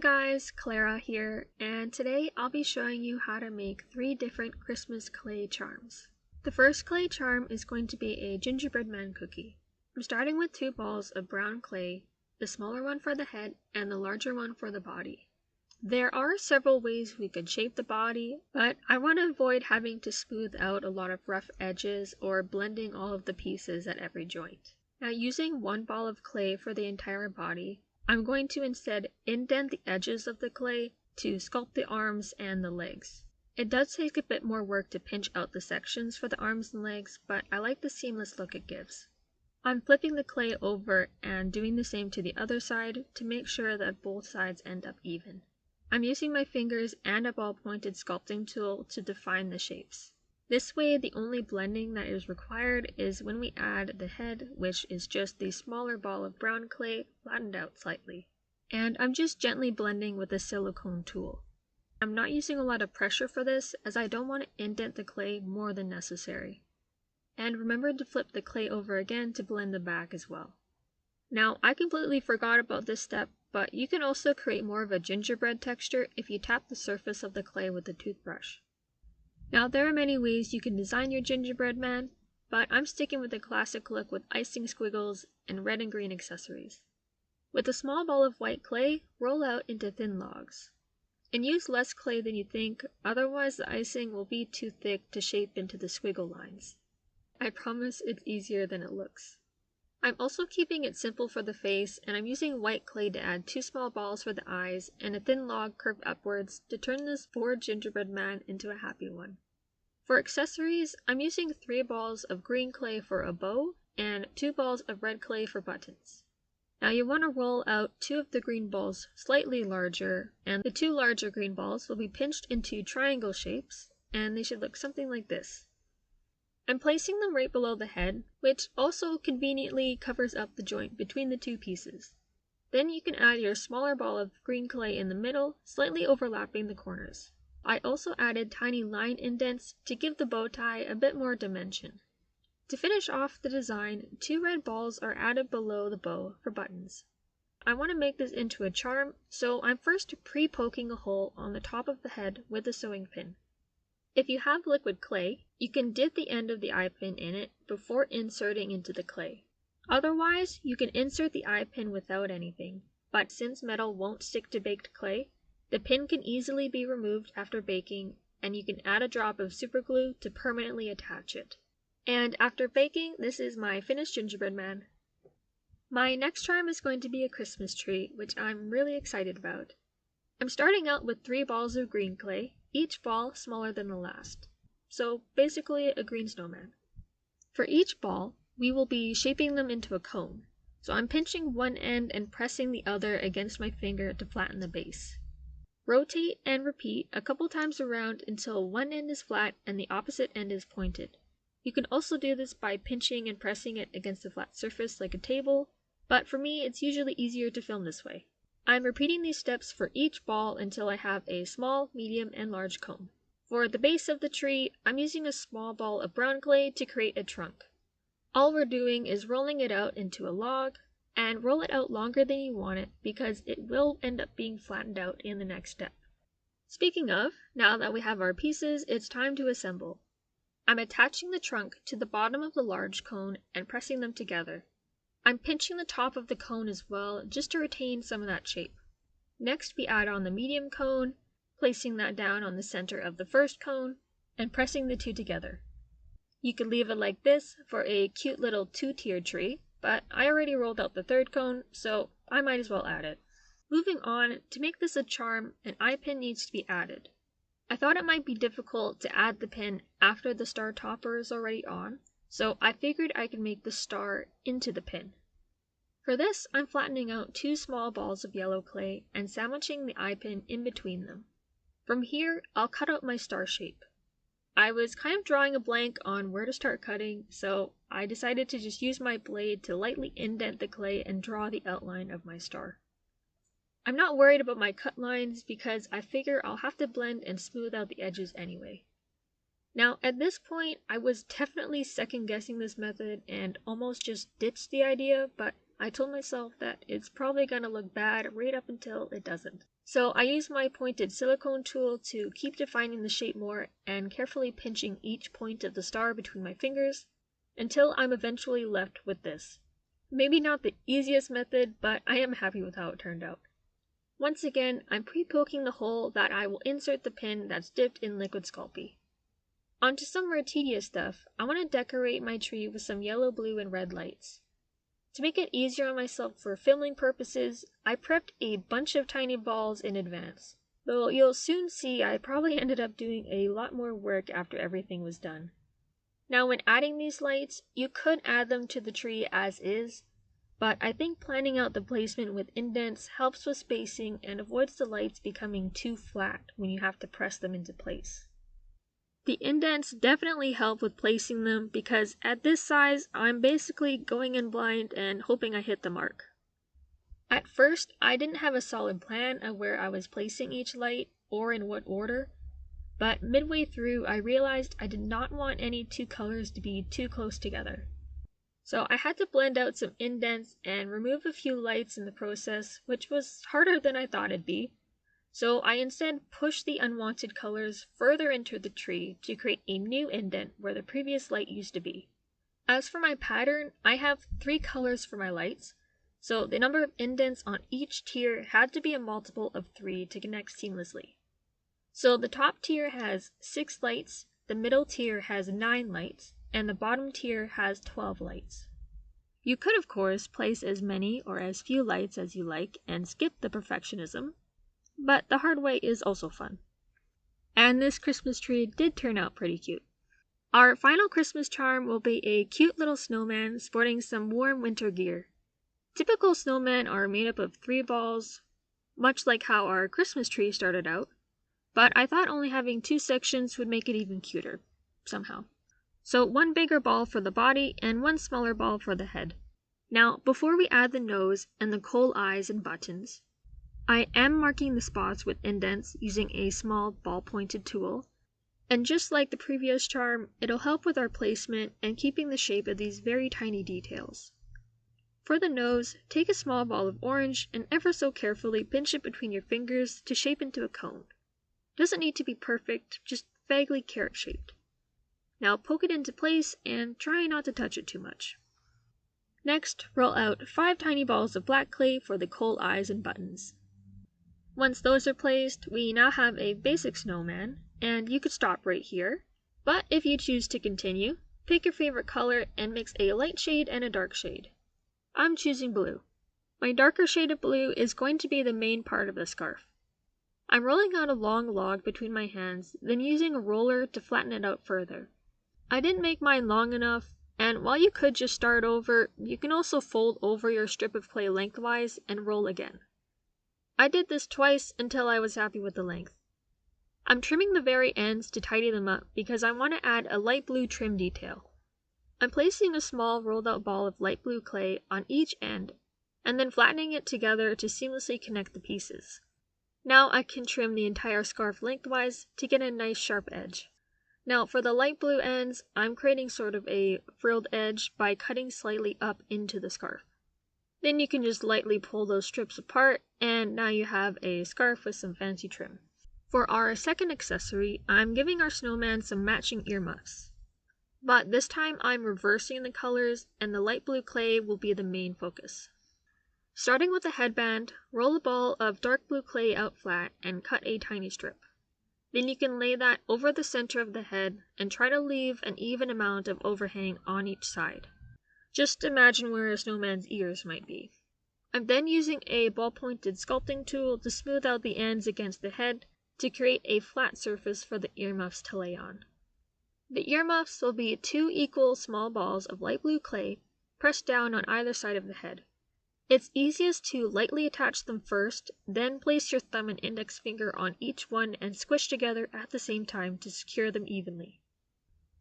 guys, Clara here, and today I'll be showing you how to make 3 different Christmas clay charms. The first clay charm is going to be a gingerbread man cookie. I'm starting with 2 balls of brown clay, the smaller one for the head and the larger one for the body. There are several ways we could shape the body, but I want to avoid having to smooth out a lot of rough edges or blending all of the pieces at every joint. Now, using 1 ball of clay for the entire body, I'm going to instead indent the edges of the clay to sculpt the arms and the legs. It does take a bit more work to pinch out the sections for the arms and legs, but I like the seamless look it gives. I'm flipping the clay over and doing the same to the other side to make sure that both sides end up even. I'm using my fingers and a ball-pointed sculpting tool to define the shapes. This way, the only blending that is required is when we add the head, which is just the smaller ball of brown clay flattened out slightly. And I'm just gently blending with a silicone tool. I'm not using a lot of pressure for this, as I don't want to indent the clay more than necessary. And remember to flip the clay over again to blend the back as well. Now, I completely forgot about this step, but you can also create more of a gingerbread texture if you tap the surface of the clay with a toothbrush. Now, there are many ways you can design your gingerbread man, but I'm sticking with the classic look with icing squiggles and red and green accessories. With a small ball of white clay, roll out into thin logs. And use less clay than you think, otherwise the icing will be too thick to shape into the squiggle lines. I promise it's easier than it looks. I'm also keeping it simple for the face, and I'm using white clay to add 2 small balls for the eyes and a thin log curved upwards to turn this bored gingerbread man into a happy one. For accessories, I'm using 3 balls of green clay for a bow and 2 balls of red clay for buttons. Now you want to roll out 2 of the green balls slightly larger, and the 2 larger green balls will be pinched into triangle shapes, and they should look something like this. I'm placing them right below the head, which also conveniently covers up the joint between the 2 pieces. Then you can add your smaller ball of green clay in the middle, slightly overlapping the corners. I also added tiny line indents to give the bow tie a bit more dimension. To finish off the design, 2 red balls are added below the bow for buttons. I want to make this into a charm, so I'm first pre-poking a hole on the top of the head with a sewing pin. If you have liquid clay, you can dip the end of the eye pin in it before inserting into the clay. Otherwise, you can insert the eye pin without anything, but since metal won't stick to baked clay, the pin can easily be removed after baking, and you can add a drop of super glue to permanently attach it. And after baking, this is my finished gingerbread man. My next charm is going to be a Christmas tree, which I'm really excited about. I'm starting out with 3 balls of green clay, each ball smaller than the last. So basically a green snowman. For each ball, we will be shaping them into a cone. So I'm pinching one end and pressing the other against my finger to flatten the base. Rotate and repeat a couple times around until one end is flat and the opposite end is pointed. You can also do this by pinching and pressing it against a flat surface like a table, but for me it's usually easier to film this way. I'm repeating these steps for each ball until I have a small, medium, and large cone. For the base of the tree, I'm using a small ball of brown clay to create a trunk. All we're doing is rolling it out into a log, and roll it out longer than you want it because it will end up being flattened out in the next step. Speaking of, now that we have our pieces, it's time to assemble. I'm attaching the trunk to the bottom of the large cone and pressing them together. I'm pinching the top of the cone as well, just to retain some of that shape. Next, we add on the medium cone, placing that down on the center of the first cone, and pressing the 2 together. You could leave it like this for a cute little 2-tiered tree, but I already rolled out the 3rd cone, so I might as well add it. Moving on, to make this a charm, an eye pin needs to be added. I thought it might be difficult to add the pin after the star topper is already on, so I figured I could make the star into the pin. For this, I'm flattening out 2 small balls of yellow clay and sandwiching the eye pin in between them. From here, I'll cut out my star shape. I was kind of drawing a blank on where to start cutting, so I decided to just use my blade to lightly indent the clay and draw the outline of my star. I'm not worried about my cut lines because I figure I'll have to blend and smooth out the edges anyway. Now, at this point, I was definitely second guessing this method and almost just ditched the idea, but I told myself that it's probably gonna look bad right up until it doesn't. So I use my pointed silicone tool to keep defining the shape more and carefully pinching each point of the star between my fingers until I'm eventually left with this. Maybe not the easiest method, but I am happy with how it turned out. Once again, I'm pre-poking the hole that I will insert the pin that's dipped in liquid Sculpey. Onto some more tedious stuff, I want to decorate my tree with some yellow, blue, and red lights. To make it easier on myself for filming purposes, I prepped a bunch of tiny balls in advance, though you'll soon see I probably ended up doing a lot more work after everything was done. Now when adding these lights, you could add them to the tree as is, but I think planning out the placement with indents helps with spacing and avoids the lights becoming too flat when you have to press them into place. The indents definitely help with placing them because at this size, I'm basically going in blind and hoping I hit the mark. At first, I didn't have a solid plan of where I was placing each light or in what order, but midway through I realized I did not want any two colors to be too close together. So I had to blend out some indents and remove a few lights in the process, which was harder than I thought it'd be. So I instead pushed the unwanted colors further into the tree to create a new indent where the previous light used to be. As for my pattern, I have 3 colors for my lights, so the number of indents on each tier had to be a multiple of 3 to connect seamlessly. So the top tier has 6 lights, the middle tier has 9 lights, and the bottom tier has 12 lights. You could of course place as many or as few lights as you like and skip the perfectionism, but the hard way is also fun. And this Christmas tree did turn out pretty cute. Our final Christmas charm will be a cute little snowman sporting some warm winter gear. Typical snowmen are made up of 3 balls, much like how our Christmas tree started out, but I thought only having 2 sections would make it even cuter, somehow. So 1 bigger ball for the body and 1 smaller ball for the head. Now, before we add the nose and the coal eyes and buttons, I am marking the spots with indents using a small ball-pointed tool, and just like the previous charm, it'll help with our placement and keeping the shape of these very tiny details. For the nose, take a small ball of orange and ever so carefully pinch it between your fingers to shape into a cone. Doesn't need to be perfect, just vaguely carrot-shaped. Now poke it into place and try not to touch it too much. Next, roll out 5 tiny balls of black clay for the coal eyes and buttons. Once those are placed, we now have a basic snowman, and you could stop right here. But if you choose to continue, pick your favorite color and mix a light shade and a dark shade. I'm choosing blue. My darker shade of blue is going to be the main part of the scarf. I'm rolling out a long log between my hands, then using a roller to flatten it out further. I didn't make mine long enough, and while you could just start over, you can also fold over your strip of clay lengthwise and roll again. I did this twice until I was happy with the length. I'm trimming the very ends to tidy them up because I want to add a light blue trim detail. I'm placing a small rolled out ball of light blue clay on each end and then flattening it together to seamlessly connect the pieces. Now I can trim the entire scarf lengthwise to get a nice sharp edge. Now for the light blue ends, I'm creating sort of a frilled edge by cutting slightly up into the scarf. Then you can just lightly pull those strips apart and now you have a scarf with some fancy trim. For our second accessory, I'm giving our snowman some matching earmuffs. But this time I'm reversing the colors and the light blue clay will be the main focus. Starting with the headband, roll a ball of dark blue clay out flat and cut a tiny strip. Then you can lay that over the center of the head and try to leave an even amount of overhang on each side. Just imagine where a snowman's ears might be. I'm then using a ball-pointed sculpting tool to smooth out the ends against the head to create a flat surface for the earmuffs to lay on. The earmuffs will be 2 equal small balls of light blue clay pressed down on either side of the head. It's easiest to lightly attach them first, then place your thumb and index finger on each one and squish together at the same time to secure them evenly.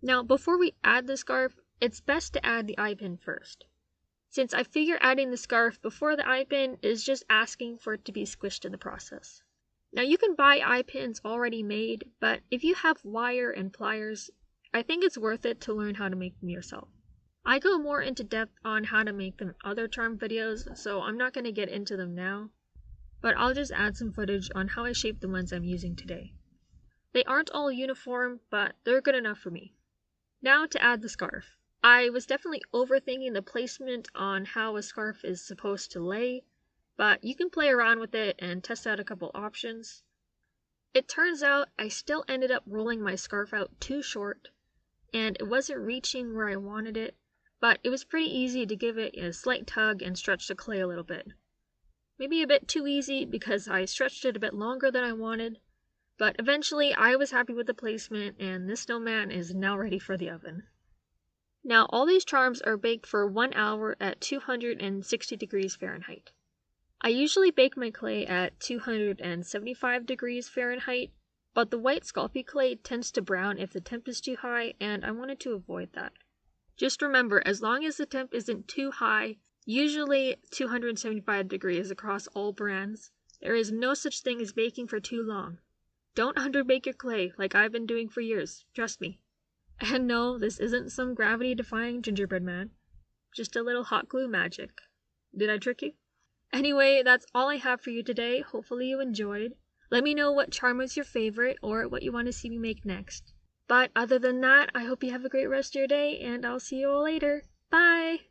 Now, before we add the scarf, it's best to add the eye pin first, since I figure adding the scarf before the eye pin is just asking for it to be squished in the process. Now you can buy eye pins already made, but if you have wire and pliers, I think it's worth it to learn how to make them yourself. I go more into depth on how to make them other charm videos, so I'm not going to get into them now, but I'll just add some footage on how I shape the ones I'm using today. They aren't all uniform, but they're good enough for me. Now to add the scarf. I was definitely overthinking the placement on how a scarf is supposed to lay, but you can play around with it and test out a couple options. It turns out I still ended up rolling my scarf out too short, and it wasn't reaching where I wanted it, but it was pretty easy to give it a slight tug and stretch the clay a little bit. Maybe a bit too easy because I stretched it a bit longer than I wanted, but eventually I was happy with the placement and this snowman is now ready for the oven. Now all these charms are baked for 1 hour at 260 degrees Fahrenheit. I usually bake my clay at 275 degrees Fahrenheit, but the white sculpey clay tends to brown if the temp is too high, and I wanted to avoid that. Just remember, as long as the temp isn't too high, usually 275 degrees across all brands, there is no such thing as baking for too long. Don't underbake your clay like I've been doing for years, trust me. And no, this isn't some gravity-defying gingerbread man, just a little hot glue magic. Did I trick you? Anyway, that's all I have for you today. Hopefully you enjoyed. Let me know what charm was your favorite or what you want to see me make next. But other than that, I hope you have a great rest of your day, and I'll see you all later. Bye!